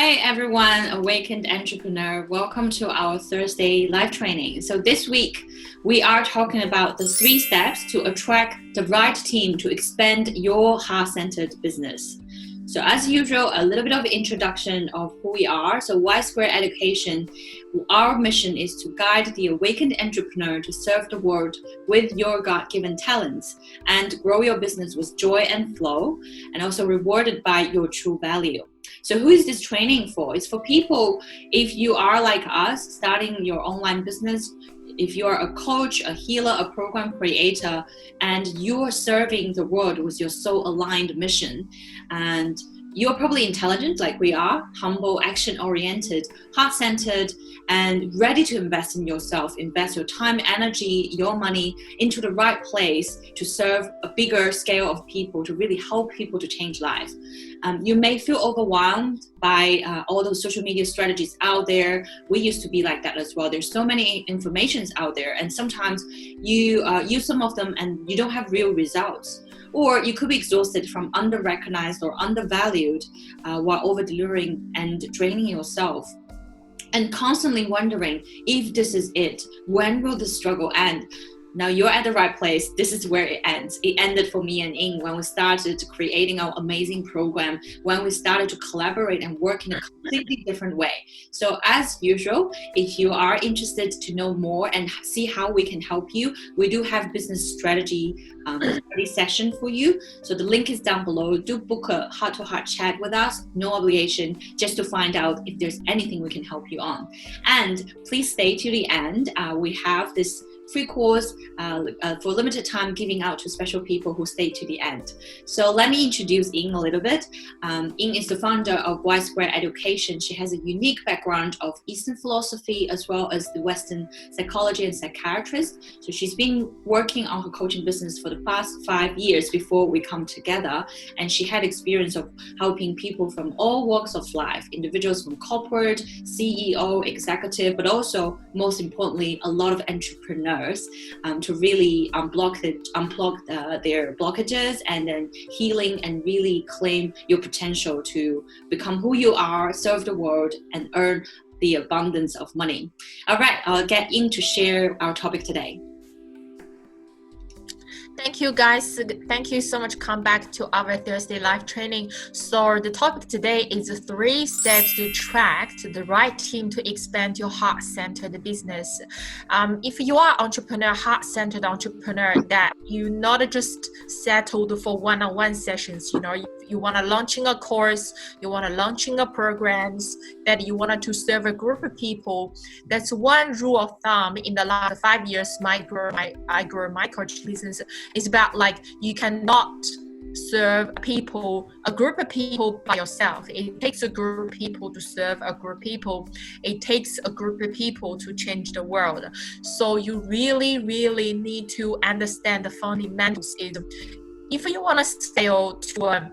Hi everyone, awakened entrepreneur. Welcome to our Thursday live training. So this week we are talking about the 3 steps to attract the right team to expand your heart-centered business. So as usual, a little bit of introduction of who we are. So Y Square Education, our mission is to guide the awakened entrepreneur to serve the world with your God-given talents and grow your business with joy and flow, and also rewarded by your true value. So who is this training for? It's for people, if you are like us, starting your online business, if you are a coach, a healer, a program creator, and you're serving the world with your soul-aligned mission, and you're probably intelligent like we are, humble, action-oriented, heart-centered, and ready to invest in yourself, invest your time, energy, your money into the right place to serve a bigger scale of people, to really help people to change lives. You may feel overwhelmed by all those social media strategies out there. We used to be like that as well. There's so many informations out there, and sometimes you use some of them and you don't have real results. Or you could be exhausted from under-recognized or undervalued while over-delivering and draining yourself. And constantly wondering if this is it. When will the struggle end? Now you're at the right place. This is where it ends. It ended for me and Ying when we started creating our amazing program, when we started to collaborate and work in a completely different way. So as usual, if you are interested to know more and see how we can help you, we do have business strategy study session for you. So the link is down below. Do book a heart-to-heart chat with us, no obligation, just to find out if there's anything we can help you on. And please stay to the end. We have this free course for limited time giving out to special people who stay to the end. So let me introduce Ying a little bit. Ying is the founder of Y Square Education. She has a unique background of Eastern philosophy as well as the Western psychology and psychiatrist. So she's been working on her coaching business for the past 5 years before we come together. And she had experience of helping people from all walks of life, individuals from corporate, CEO, executive, but also most importantly, a lot of entrepreneurs to really unblock their blockages and then healing and really claim your potential to become who you are, serve the world, and earn the abundance of money. All right, I'll get in to share our topic today. Thank you guys. Thank you so much. Come back to our Thursday live training. So the topic today is 3 steps to attract the right team to expand your heart-centered business. If you are entrepreneur, heart-centered entrepreneur, that you not just settled for one-on-one sessions, you want to launching a course, you want to launching a programs, that you wanted to serve a group of people. That's one rule of thumb in the last 5 years. I grew my coaching business. It's about like you cannot serve a group of people by yourself. It takes a group of people to serve a group of people. It takes a group of people to change the world. So you really, really need to understand the fundamentals. If you want to scale to a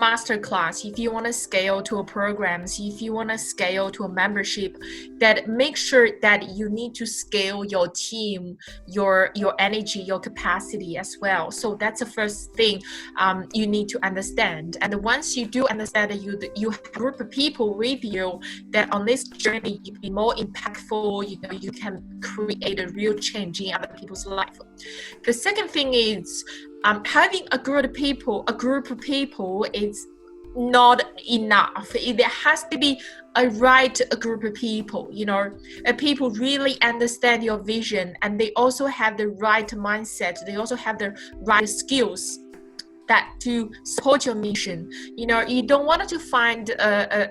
masterclass, if you want to scale to a programs, if you want to scale to a membership, that make sure that you need to scale your team, your energy, your capacity as well. So that's the first thing you need to understand. And once you do understand that you have a group of people with you, that on this journey you be more impactful, you can create a real change in other people's life. The second thing is having a group of people is not enough. There has to be a group of people, people really understand your vision, and they also have the right mindset. They also have the right skills that to support your mission. You don't want to find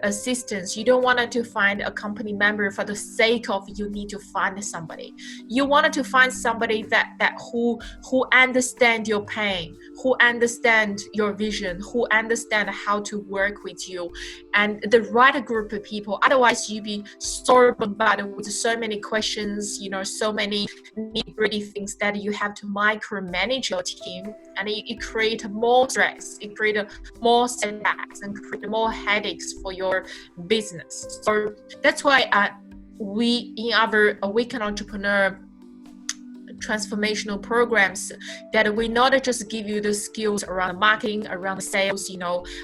assistance. You don't want to find a company member for the sake of you need to find somebody. You wanted to find somebody that who understand your pain, who understand your vision, who understand how to work with you, and the right group of people. Otherwise, you be so bombarded with so many questions, so many nitty-gritty things that you have to micromanage your team, and it creates more stress, it creates more setbacks, and create more headaches for your business. So that's why we in our Awakened Entrepreneur transformational programs that we not just give you the skills around marketing, around sales,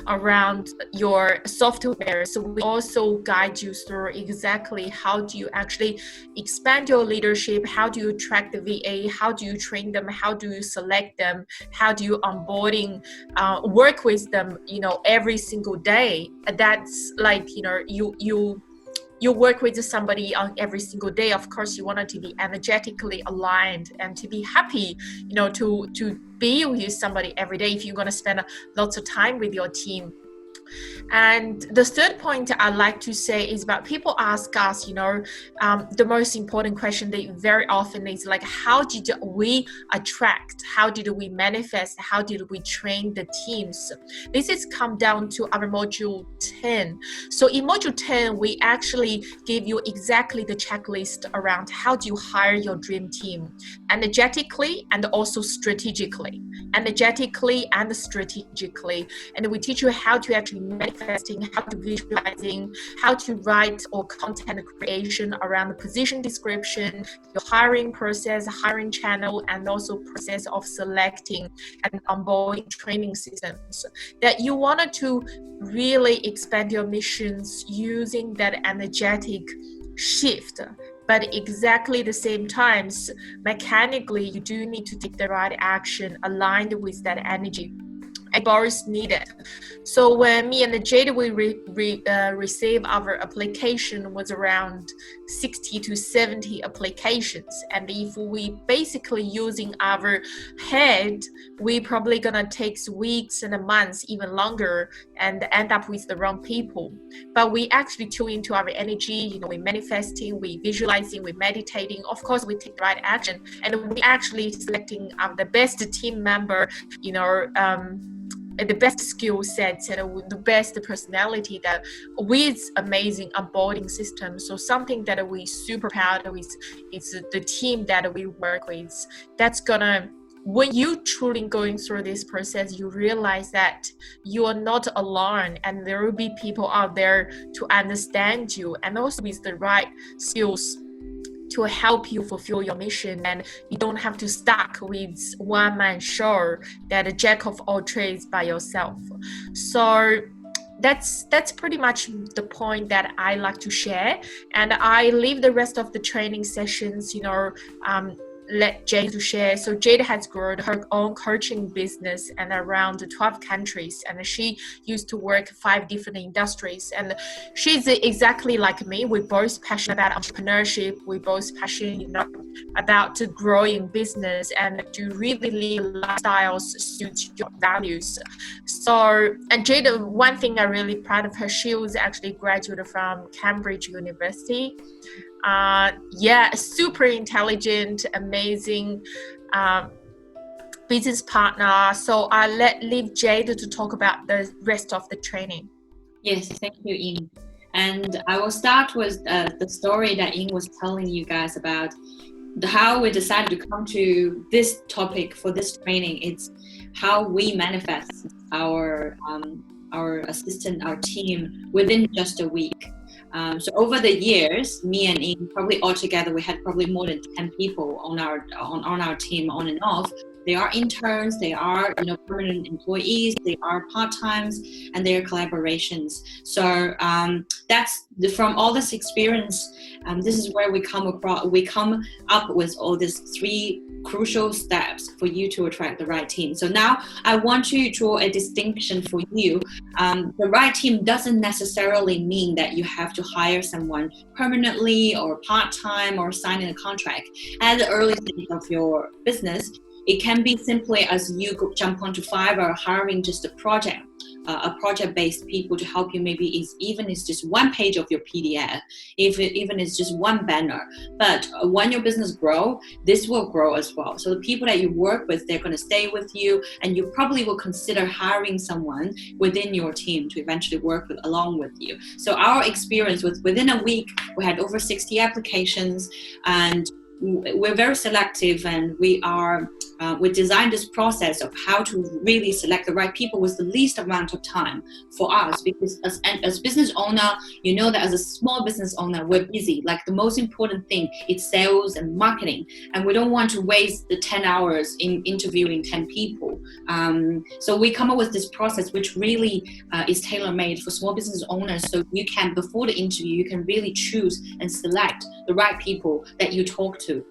around your software. So we also guide you through exactly how do you actually expand your leadership, how do you track the VA, how do you train them, how do you select them, how do you onboarding, work with them, every single day. That's like, you work with somebody on every single day. Of course, you want it to be energetically aligned and to be happy, to be with somebody every day if you're going to spend lots of time with your team. And the third point I'd like to say is about people ask us, the most important question they very often is like, how did we attract? How did we manifest? How did we train the teams? This is come down to our module 10. So in module 10, we actually give you exactly the checklist around how do you hire your dream team, energetically and also strategically. Energetically and strategically. And we teach you how to actually manifesting, how to visualizing, how to write or content creation around the position description, your hiring process, hiring channel, and also process of selecting and onboarding training systems. That you wanted to really expand your missions using that energetic shift. But exactly the same times, mechanically, you do need to take the right action aligned with that energy. And both needed. So when me and Jade we received our application was around 60 to 70 applications, and if we basically using our head, we probably gonna take weeks and months, even longer, and end up with the wrong people. But we actually tune into our energy. We manifesting, we visualizing, we meditating. Of course, we take the right action, and we actually selecting the best team member. The best skill sets and the best personality that with amazing onboarding system. So something that we super proud of is the team that we work with. That's gonna, when you truly going through this process, you realize that you are not alone, and there will be people out there to understand you, and also with the right skills to help you fulfill your mission, and you don't have to stuck with one man show that a jack of all trades by yourself. So that's pretty much the point that I like to share, and I leave the rest of the training sessions, let Jade to share. So Jade has grown her own coaching business and around 12 countries, and she used to work 5 different industries, and she's exactly like me. We're both passionate about entrepreneurship. We're both passionate about growing business and to really live lifestyles suit your values. So, and Jade, one thing I'm really proud of her, she was actually graduated from Cambridge University. Super intelligent, amazing business partner. So I'll leave Jade to talk about the rest of the training. Yes, thank you, Ying. And I will start with the story that Ying was telling you guys about how we decided to come to this topic for this training. It's how we manifest our assistant, our team within just a week. So over the years, me and Ying, probably altogether, we had probably more than 10 people on our team, on and off. They are interns, they are permanent employees, they are part-times, and they are collaborations. So that's from all this experience. This is where we come up with all these 3 crucial steps for you to attract the right team. So now I want to draw a distinction for you. The right team doesn't necessarily mean that you have to hire someone permanently or part-time or signing a contract. At the early stage of your business, it can be simply as you jump onto Fiverr, hiring just a project-based people to help you. Maybe it's just one page of your PDF, even it's just one banner. But when your business grow, this will grow as well. So the people that you work with, they're going to stay with you, and you probably will consider hiring someone within your team to eventually work along with you. So our experience within a week, we had over 60 applications, and we're very selective, and we are we designed this process of how to really select the right people with the least amount of time for us, because as business owner, you know that as a small business owner, we're busy. Like the most important thing is sales and marketing, and we don't want to waste the 10 hours in interviewing 10 people. So we come up with this process which really is tailor-made for small business owners, so you can, before the interview, you can really choose and select the right people that you talk to.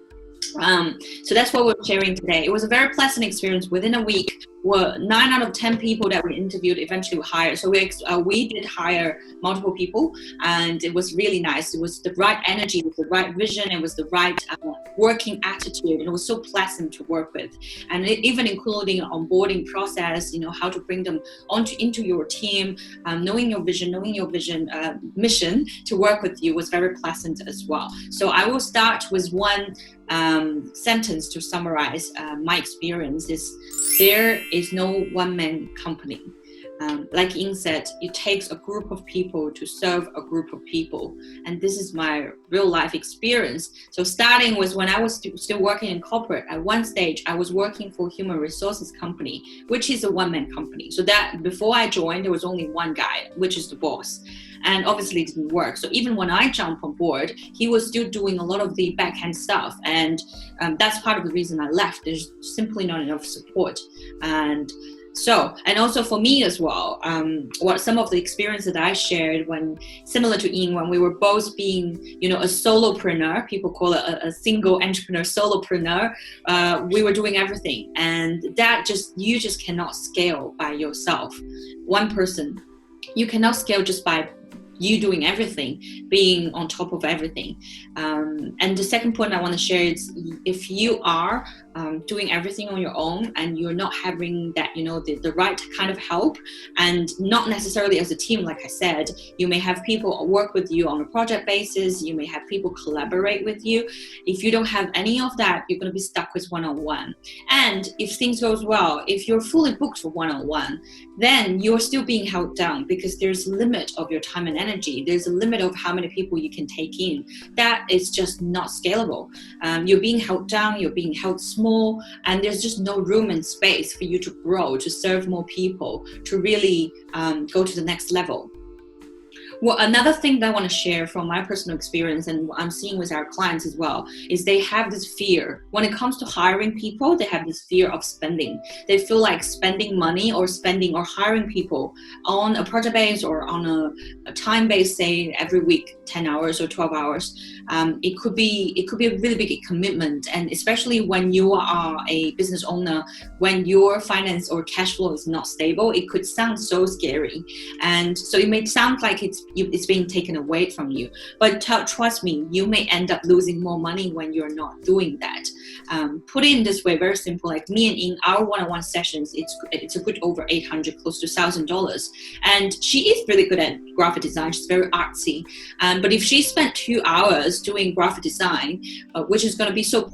So that's what we're sharing today. It was a very pleasant experience. Within a week, 9 out of 10 people that we interviewed eventually were hired. So we did hire multiple people, and it was really nice. It was the right energy, it was the right vision, it was the right working attitude, and it was so pleasant to work with. And even including an onboarding process, how to bring them into your team, knowing your vision, mission to work with you was very pleasant as well. So I will start with one sentence to summarize my experience. Is there is no one-man company. Like Ying said, it takes a group of people to serve a group of people. And this is my real life experience. So starting with when I was still working in corporate, at one stage, I was working for a human resources company, which is a one-man company. So that before I joined, there was only one guy, which is the boss. And obviously it didn't work. So even when I jumped on board, he was still doing a lot of the backhand stuff. And that's part of the reason I left. There's simply not enough support. And also for me as well, what some of the experiences that I shared similar to Ying, when we were both being, a solopreneur, people call it a single entrepreneur, solopreneur, we were doing everything. And you just cannot scale by yourself. One person, you cannot scale just by you doing everything, being on top of everything. And the second point I want to share is, if you are doing everything on your own and you're not having that, the right kind of help, and not necessarily as a team, like I said, you may have people work with you on a project basis, you may have people collaborate with you. If you don't have any of that, you're going to be stuck with one-on-one. And if things goes well, if you're fully booked for one-on-one, then you're still being held down, because there's a limit of your time and energy. There's a limit of how many people you can take in. That is just not scalable. You're being held down, you're being held small, and there's just no room and space for you to grow, to serve more people, to really go to the next level. Well, another thing that I want to share from my personal experience, and what I'm seeing with our clients as well, is they have this fear. When it comes to hiring people, they have this fear of spending. They feel like spending money or hiring people on a project base or on a time base, say every week, 10 hours or 12 hours. It could be a really big commitment. And especially when you are a business owner, when your finance or cash flow is not stable, it could sound so scary. And so it may sound like it's being taken away from you, but trust me, you may end up losing more money when you're not doing that. Put it in this way, very simple, like me and Ying, our one-on-one sessions, it's a good over $800, close to $1,000. And she is really good at graphic design. She's very artsy. But if she spent 2 hours doing graphic design, which is going to be so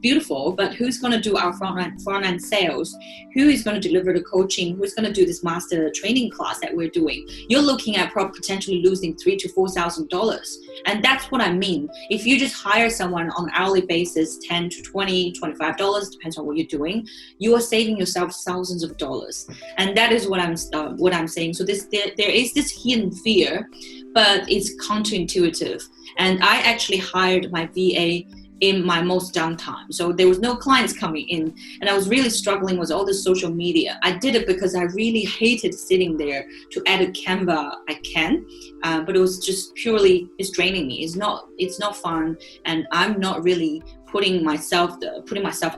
beautiful, but who's going to do our front-end sales? Who is going to deliver the coaching? Who's going to do this master training class that we're doing? You're looking at potentially losing $3,000 to $4,000. And that's what I mean. If you just hire someone on an hourly basis, $10 to $20, $25, depends on what you're doing, you are saving yourself thousands of dollars. And that is what I'm saying. So there is this hidden fear, but it's counterintuitive. And I actually hired my VA in my most downtime. So there was no clients coming in, and I was really struggling with all the social media. I did it because I really hated sitting there to edit Canva. I can, but it was just purely, it's draining me. It's not fun, and I'm not really putting myself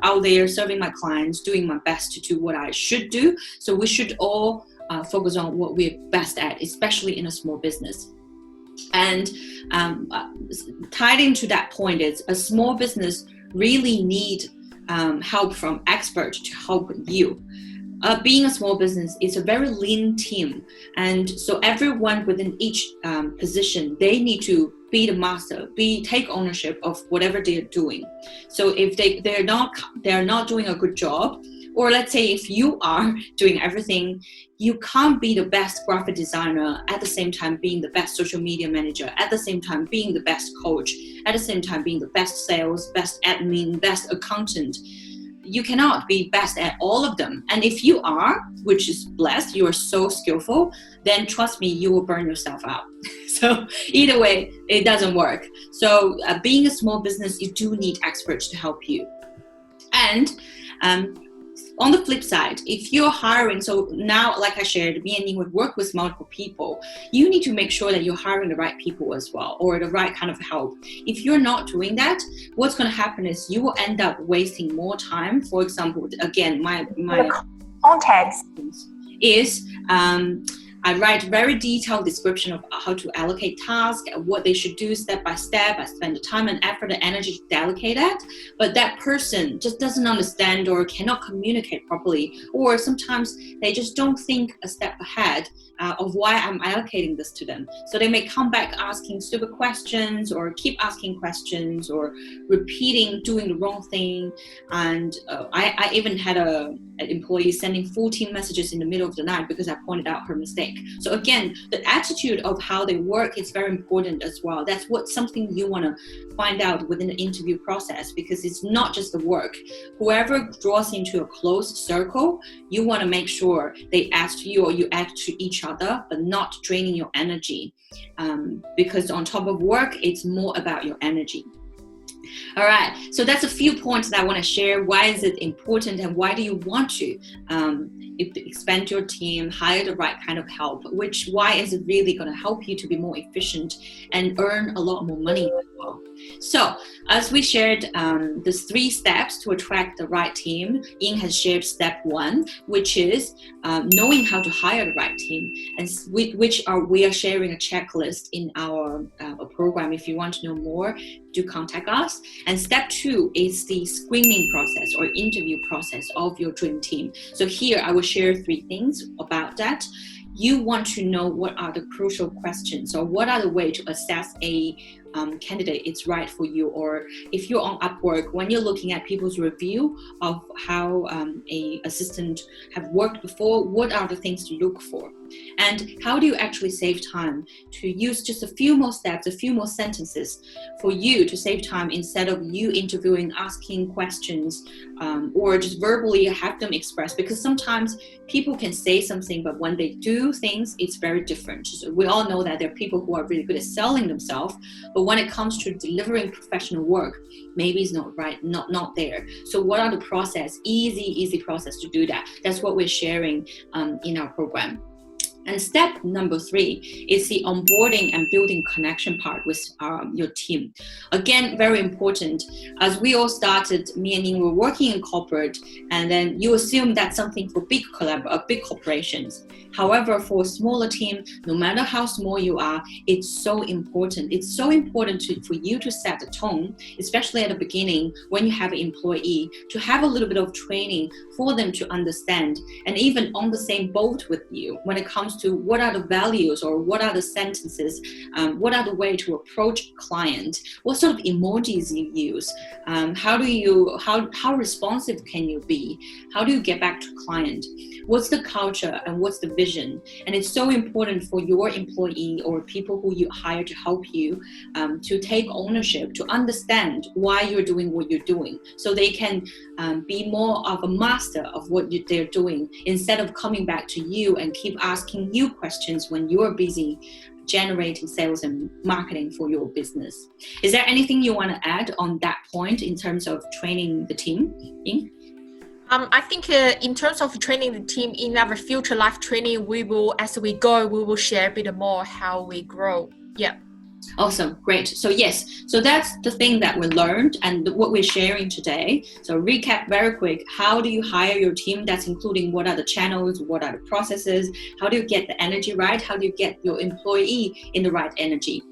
out there, serving my clients, doing my best to do what I should do. So we should all focus on what we're best at, especially in a small business. And tied into that point is, a small business really need help from experts to help you. Being a small business is a very lean team, and so everyone within each position, they need to be the master, take ownership of whatever they're doing. So if they're not doing a good job, or let's say if you are doing everything, you can't be the best graphic designer at the same time being the best social media manager, at the same time being the best coach, at the same time being the best sales, best admin, best accountant. you cannot be best at all of them. And if you are, which is blessed, you are so skillful, then trust me, you will burn yourself out. So either way, it doesn't work. So being a small business, you do need experts to help you. And on the flip side, if you're hiring, so now, like I shared, me and Ying would work with multiple people, you need to make sure that you're hiring the right people as well, or the right kind of help. If you're not doing that, what's going to happen is you will end up wasting more time. For example, again, my context is I write very detailed description of how to allocate tasks, what they should do step by step. I spend the time and effort and energy to allocate that. But that person just doesn't understand or cannot communicate properly. Or sometimes they just don't think a step ahead of why I'm allocating this to them. So they may come back asking stupid questions or keep asking questions or repeating, doing the wrong thing. And I even had an employee sending 14 messages in the middle of the night because I pointed out her mistake. So again, the attitude of how they work is very important as well. That's something you want to find out within the interview process, because it's not just the work. Whoever draws into a closed circle, you want to make sure they add to you or you add to each other, but not draining your energy. Because on top of work, it's more about your energy. All right, so that's a few points that I want to share. Why is it important and why do you want to expand your team, hire the right kind of help? Why is it really going to help you to be more efficient and earn a lot more money as well? So as we shared, there's 3 steps to attract the right team. Ying has shared step 1, which is knowing how to hire the right team, and we are sharing a checklist in our program. If you want to know more, do contact us. And step 2 is the screening process or interview process of your dream team. So here I will share 3 things about that. You want to know what are the crucial questions, or what are the way to assess a candidate it's right for you. Or if you're on Upwork, when you're looking at people's review of how a assistant have worked before, what are the things to look for? And how do you actually save time to use just a few more steps, a few more sentences for you to save time, instead of you interviewing, asking questions, or just verbally have them express? Because sometimes people can say something, but when they do things, it's very different. So we all know that there are people who are really good at selling themselves, but when it comes to delivering professional work, maybe it's not right, not there. So what are the process? Easy process to do that. That's what we're sharing in our program. And step number 3 is the onboarding and building connection part with your team. Again, very important. As we all started, me and Ying were working in corporate, and then you assume that's something for big corporations. However, for a smaller team, no matter how small you are, it's so important. It's so important for you to set the tone, especially at the beginning when you have an employee, to have a little bit of training for them to understand, and even on the same boat with you when it comes to what are the values, or what are the sentences, what are the way to approach client, what sort of emojis you use, how responsive can you be, how do you get back to client, what's the culture and what's the vision. And it's so important for your employee or people who you hire to help you to take ownership, to understand why you're doing what you're doing, so they can be more of a master of what they're doing, instead of coming back to you and keep asking you questions when you're busy generating sales and marketing for your business. Is there anything you want to add on that point in terms of training the team, Ying? I think in terms of training the team in our future live training, as we go, we will share a bit more how we grow. Yeah. Awesome, great. So yes, so that's the thing that we learned and what we're sharing today. So recap very quick, how do you hire your team? That's including what are the channels, what are the processes, how do you get the energy right, how do you get your employee in the right energy?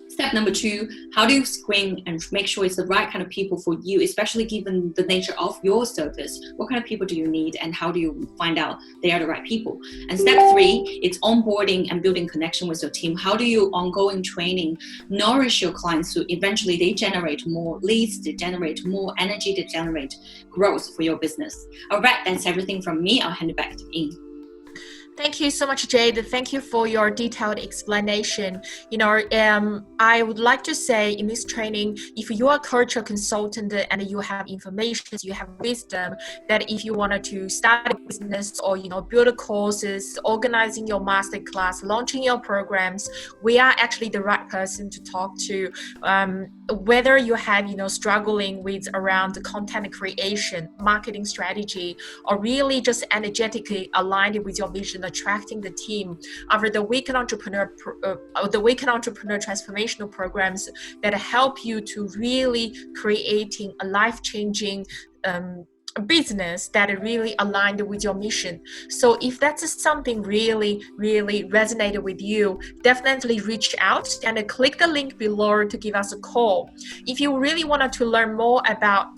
Step number 2, how do you screen and make sure it's the right kind of people for you, especially given the nature of your service? What kind of people do you need, and how do you find out they are the right people? And step 3, it's onboarding and building connection with your team. How do you ongoing training nourish your clients so eventually they generate more leads, they generate more energy, they generate growth for your business? All right, that's everything from me. I'll hand it back to Ying. Thank you so much, Jade. Thank you for your detailed explanation. I would like to say in this training, if you are a culture consultant and you have information, you have wisdom, that if you wanted to start a business or, build courses, organizing your masterclass, launching your programs, we are actually the right person to talk to. Whether you have, struggling with around the content creation, marketing strategy, or really just energetically aligned with your vision, attracting the team, over the Weekend Entrepreneur transformational programs that help you to really creating a life-changing business that really aligned with your mission. So if that's something really resonated with you, definitely reach out and click the link below to give us a call. If you really wanted to learn more about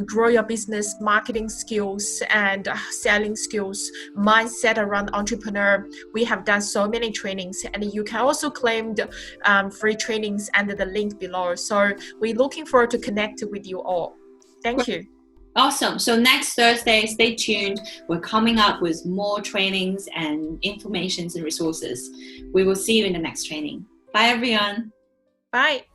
grow your business, marketing skills and selling skills, mindset around entrepreneur, we have done so many trainings, and you can also claim the free trainings under the link below. So we're looking forward to connect with you all. Thank you. Awesome. So next Thursday, stay tuned. We're coming up with more trainings and informations and resources. We will see you in the next training. Bye, everyone. Bye.